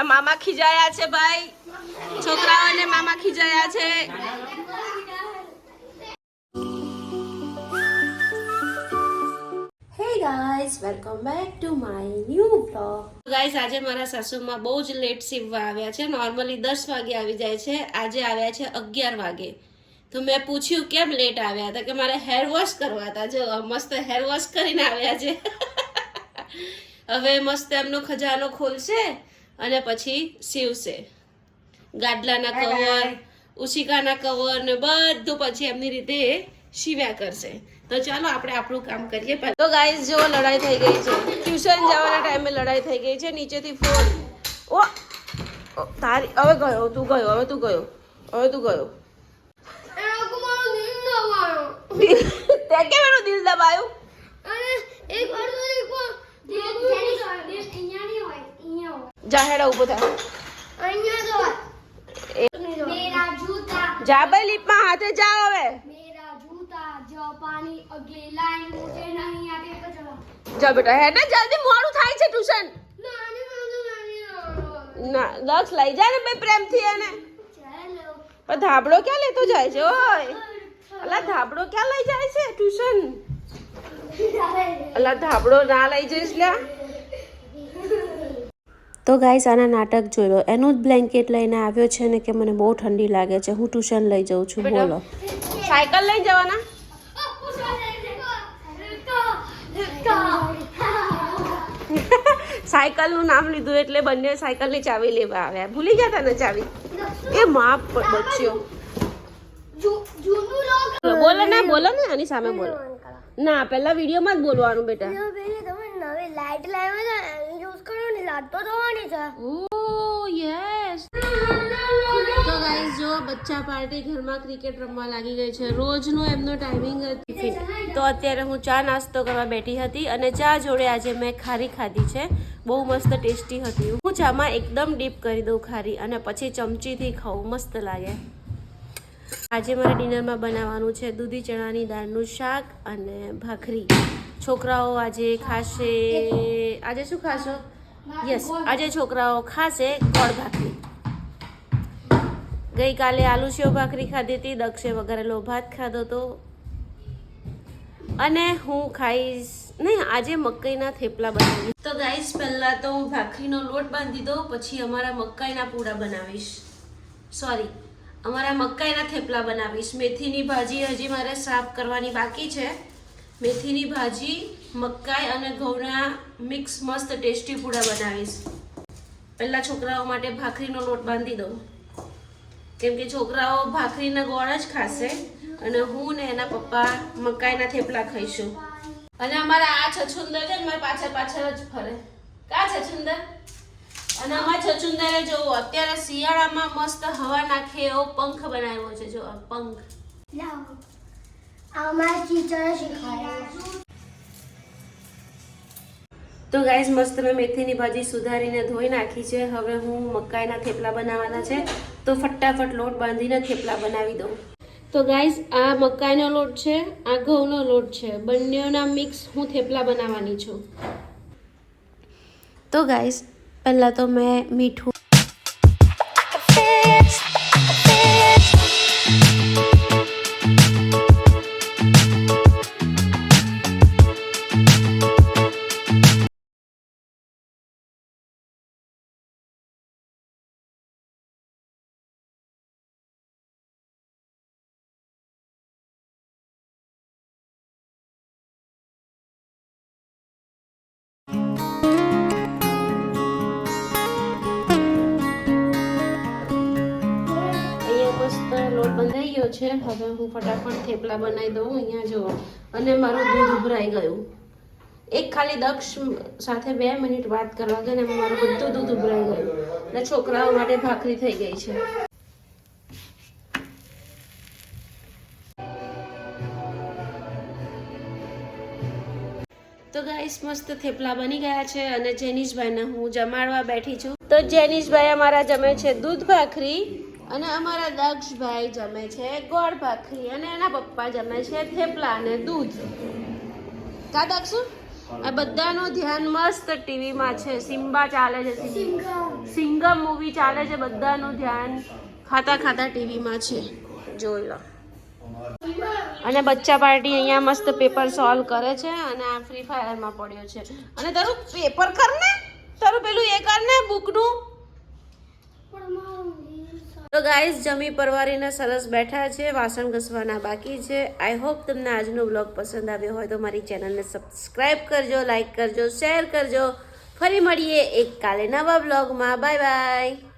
આ મામા ખીજાયા છે ભાઈ, છોકરાઓને મામા ખીજાયા છે. Hey guys, welcome back to my new blog. Guys, આજે મારા સાસુમાં બહુ જ લેટ સીવવા આવ્યા છે. નોર્મલી 10 વાગે આવી જાય છે, આજે આવ્યા છે 11 વાગે. તો મેં પૂછ્યું કેમ લેટ આવ્યા હતા, કે મારે હેર વોશ કરવા હતા. જો મસ્ત હેર વોશ કરીને આવ્યા છે. હવે મસ્ત એમનો ખજાનો ખોલશે અને પછી સીવશે. ગાડલાના કવર, ઉશિકાના કવર ને બધું પછી એમની રીતે સીવ્યા કરશે. તો ચાલો આપણે આપણું કામ કરીએ. તો ગાઈઝ, જો લડાઈ થઈ ગઈ છે. ટ્યુશન જવાના ટાઈમે લડાઈ થઈ ગઈ છે. નીચેથી ફોન. ઓ તારી હવે ગયો, તું ગયો, હવે તું ગયો, હવે તું ગયો. તે કેમ એનું દિલ દબાયું? જાહેડા ઉભો થાય. જા ભાઈ, લીપમાં હાથે જાઓ હવે. જા બેટા, હેડ ને જલ્દી, મોડું થાય છે ટ્યુશન. ના લક્ષ લઈ જા ને ભાઈ, પ્રેમથી એને. પણ ધાબળો ક્યાં લેતો જાય છે? ઓય અલા, ધાબળો ક્યાં લઈ જાય છે ટ્યુશન? અલા, ધાબળો ના લઈ જઈશ લ્યા. તો ગાઈસ, આના નાટક જોઈ લો. એનું જ બ્લેન્કેટ લઈને આવ્યો છે ને કે મને બહુ ઠંડી લાગે છે, હું ટ્યુશન લઈ જાઉં છું. બોલો, સાયકલ લઈને જવાના? સાયકલનું નામ લીધું એટલે બંને સાયકલની ચાવી લેવા આવ્યા. ભૂલી ગયા હતા ને ચાવી? એ માપ બચ્યો. બોલો ને, બોલો ને, આની સામે બોલો. ના, પહેલા વિડીયોમાં જ બોલવાનું બેટા. લાઈટ લાવ્યો છે, યુઝ કરો ને, લાઈટ તો જોવાની છે. ઓહ યસ. તો ગાઈસ, જો બચ્ચા પાર્ટી ઘરમાં ક્રિકેટ રમવા લાગી ગઈ છે. રોજનો એમનો ટાઈમિંગ હતી. તો અત્યારે હું ચા નાસ્તો કરવા બેઠી હતી અને ચા જોડે આજે મેં ખારી ખાધી છે. બહુ મસ્ત ટેસ્ટી હતી. હું ચામાં એકદમ ડીપ કરી દઉં ખારી અને પછી ચમચીથી ખાઉં, મસ્ત લાગે. આજે મારા ડિનરમાં બનાવવાનું છે દૂધી ચણાની દાળનું શાક અને ભાખરી. છોકરાઓ આજે ખાશે. આજે શું ખાશો? યસ, આજે છોકરાઓ ખાશે ગોળ ભાખરી. ગઈકાલે આલુ સેવ ભાખરી ખાધી હતી, દક્ષે વઘારેલો ભાત ખાધો હતો અને હું ખાઈશ નહીં, આજે મકાઈના થેપલા બનાવીશ. તો ગાઈસ, પહેલા તો હું ભાખરીનો લોટ બાંધી દઉં, પછી અમારા મકાઈના પૂડા બનાવીશ. સોરી, અમારા મકાઈના થેપલા બનાવીશ. મેથીની ભાજી હજી મારે સાફ કરવાની બાકી છે. મેથીની ભાજી, મકાઈ અને ઘઉંના મિક્સ મસ્ત ટેસ્ટી પૂડા બનાવીશ. પહેલાં છોકરાઓ માટે ભાખરીનો લોટ બાંધી દઉં, કેમ કે છોકરાઓ ભાખરીના ગોળ જ ખાશે અને હું ને એના પપ્પા મકાઈના થેપલા ખાઈશું. અને અમારા આ છછુંદર છે, મારી પાછળ પાછળ જ ફરે. કા છછુંદર? અને અમારા છછુંદરે જો અત્યારે શિયાળામાં મસ્ત હવા નાખે એવો પંખ બનાવ્યો છે. જો આ પંખ તો ગાઈઝ, મસ્ત મેં મેથીની ભાજી સુધારીને ધોઈ નાખી છે. હવે હું મકાઈના થેપલા બનાવવાના છે, તો ફટાફટ લોટ બાંધીને થેપલા બનાવી દઉં. તો ગાઈઝ, આ મકાઈનો લોટ છે, આ ઘઉંનો લોટ છે, બંનેના મિક્સ હું થેપલા બનાવવાની છું. તો ગાઈઝ, પહેલાં તો મેં મીઠું લોટ બંધાઈ ગયો છે. હવે હું ફટાફટ થેપલા બનાવી દઉં. અહીંયા જુઓ, અને મારું દૂધ ઉભરાઈ ગયું. એક ખાલી દક્ષ સાથે 2 મિનિટ વાત કરવા ગઈ ને મારું બધું દૂધ ઉભરાઈ ગયું અને છોકરાઓ માટે ભાખરી થઈ ગઈ છે. તો ગાઈસ, મસ્ત થેપલા બની ગયા છે અને જેનિશભાઈને હું જમાડવા બેઠી છું. તો જેનિશભાઈ અમારા જમે છે દૂધ ભાખરી અને અમારા દક્ષભાઈ જમે છે ગોળ ભાખરી અને એના પપ્પા જમે છે થેપલા અને દૂધ. કા દક્ષુ? આ બધાનું ધ્યાન મસ્ત ટીવીમાં છે. સિમ્બા ચાલે છે, સિંગમ મૂવી ચાલે છે, બધાનું ધ્યાન ખાતા ખાતા ટીવીમાં છે. જોઈ લો. અને બચ્ચા પાર્ટી અહીંયા મસ્ત પેપર સોલ્વ કરે છે અને આ ફ્રી ફાયરમાં પડ્યો છે. અને તારું પેપર કર ને, તારું પેલું એ કર ને બુકનું. તો ગાઈઝ જમી પરવારીને સરસ બેઠા છે, વાસણ ઘસવાના બાકી છે. આઈ હોપ તમને આજનો બ્લોગ પસંદ આવ્યો હોય તો મારી ચેનલને સબસ્ક્રાઈબ કરજો, લાઈક કરજો, શેર કરજો. ફરી મળીએ એક કાલે નવા બ્લોગમાં. Bye bye.